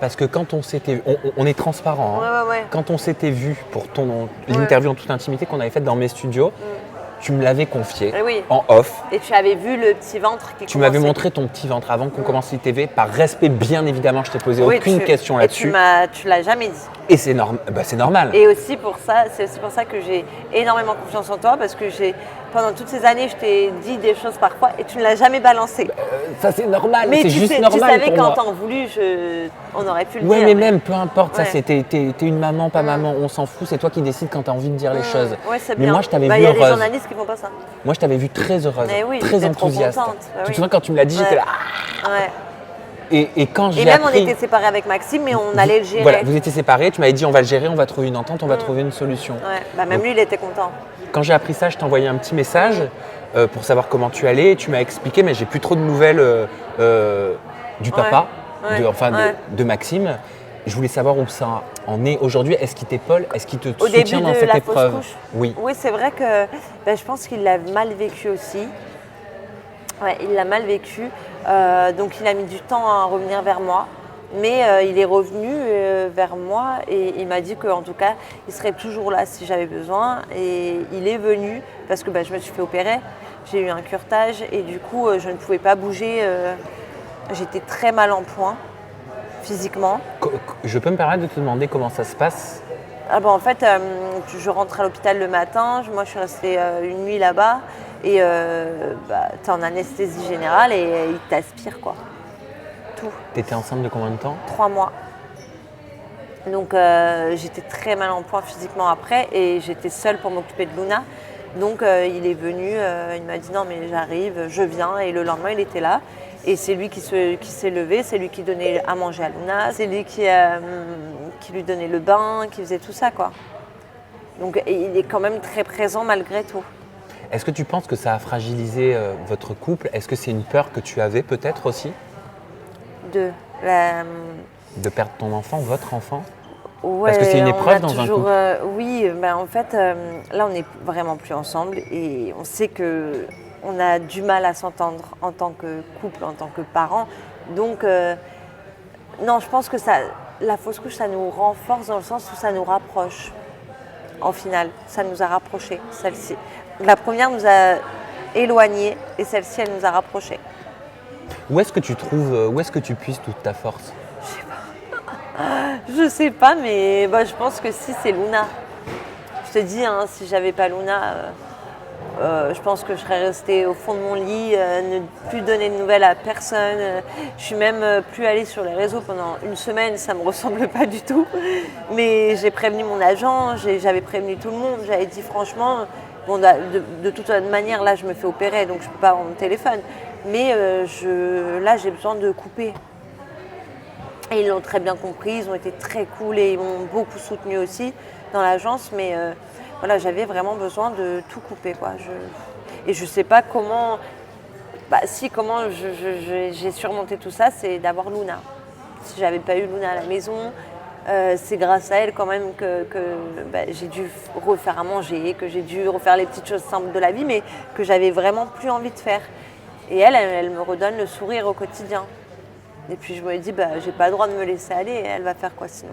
Parce que quand on s'était... On est transparent. Hein. Ouais. Quand on s'était vu pour l'interview en toute intimité qu'on avait faite dans mes studios, tu me l'avais confié en off. Et tu avais vu le petit ventre qui Tu m'avais montré ton petit ventre avant qu'on commence l'ITV. Par respect, bien évidemment, je t'ai posé aucune question là-dessus. Et tu l'as jamais dit. Et c'est normal. Et aussi pour ça, c'est aussi pour ça que j'ai énormément confiance en toi, parce que pendant toutes ces années, je t'ai dit des choses parfois et tu ne l'as jamais balancé. Ça c'est normal, mais c'est juste normal. Tu savais qu'en temps voulu, on aurait pu le dire. Ouais, mais même, peu importe, ça t'es une maman, pas maman, on s'en fout, c'est toi qui décides quand tu as envie de dire les choses. Ouais, c'est mais bien. Moi, je t'avais vu heureuse. Il y a des journalistes qui font pas ça. Moi, je t'avais vu très heureuse, très enthousiaste. Tu te souviens quand tu me l'as dit, j'étais là. Ouais. Et quand j'ai même on était séparés avec Maxime, mais on allait le gérer. Voilà, vous étiez séparés, tu m'avais dit on va le gérer, on va trouver une entente, on va trouver une solution. Ouais, même lui il était content. Quand j'ai appris ça, je t'ai envoyé un petit message pour savoir comment tu allais. Tu m'as expliqué, mais j'ai plus trop de nouvelles du papa, de Maxime. Je voulais savoir où ça en est aujourd'hui. Est-ce qu'il t'épaule? Est-ce qu'il te soutient dans cette épreuve? Oui, c'est vrai que je pense qu'il l'a mal vécu aussi. Ouais, il l'a mal vécu. Donc il a mis du temps à revenir vers moi. Mais il est revenu vers moi et il m'a dit qu'en tout cas, il serait toujours là si j'avais besoin. Et il est venu parce que je me suis fait opérer. J'ai eu un curetage et du coup, je ne pouvais pas bouger. J'étais très mal en point, physiquement. Je peux me permettre de te demander comment ça se passe? En fait, je rentre à l'hôpital le matin. Moi, je suis restée une nuit là-bas. Et tu es en anesthésie générale et il t'aspire, quoi. Tout. T'étais enceinte de combien de temps? 3 mois. Donc j'étais très mal en point physiquement après et j'étais seule pour m'occuper de Luna. Donc il est venu, il m'a dit non mais j'arrive, je viens et le lendemain il était là. Et c'est lui qui s'est levé, c'est lui qui donnait à manger à Luna, c'est lui qui lui donnait le bain, qui faisait tout ça quoi. Donc il est quand même très présent malgré tout. Est-ce que tu penses que ça a fragilisé votre couple? Est-ce que c'est une peur que tu avais peut-être aussi? De perdre ton enfant, votre enfant? Ouais, parce que c'est une épreuve dans un couple. Oui, en fait, là on n'est vraiment plus ensemble et on sait qu'on a du mal à s'entendre en tant que couple, en tant que parents. Donc, non, je pense que la fausse couche, ça nous renforce dans le sens où ça nous rapproche. En final, ça nous a rapprochés, celle-ci. La première nous a éloignés et celle-ci, elle nous a rapprochés. Où est-ce que tu puisses toute ta force? Je sais pas, mais je pense que si, c'est Luna. Je te dis, si j'avais pas Luna, je pense que je serais restée au fond de mon lit, ne plus donner de nouvelles à personne. Je suis même plus allée sur les réseaux pendant une semaine, ça me ressemble pas du tout. Mais j'ai prévenu mon agent, j'avais prévenu tout le monde, j'avais dit franchement, de toute manière, là je me fais opérer, donc je peux pas avoir mon téléphone. Mais là j'ai besoin de couper. Et ils l'ont très bien compris, ils ont été très cool et ils m'ont beaucoup soutenu aussi dans l'agence. Mais j'avais vraiment besoin de tout couper, quoi. Et je sais pas comment... comment j'ai surmonté tout ça, c'est d'avoir Luna. Si j'avais pas eu Luna à la maison, c'est grâce à elle quand même que j'ai dû refaire à manger, que j'ai dû refaire les petites choses simples de la vie, mais que j'avais vraiment plus envie de faire. Et elle me redonne le sourire au quotidien. Et puis je me dis, j'ai pas le droit de me laisser aller, elle va faire quoi sinon?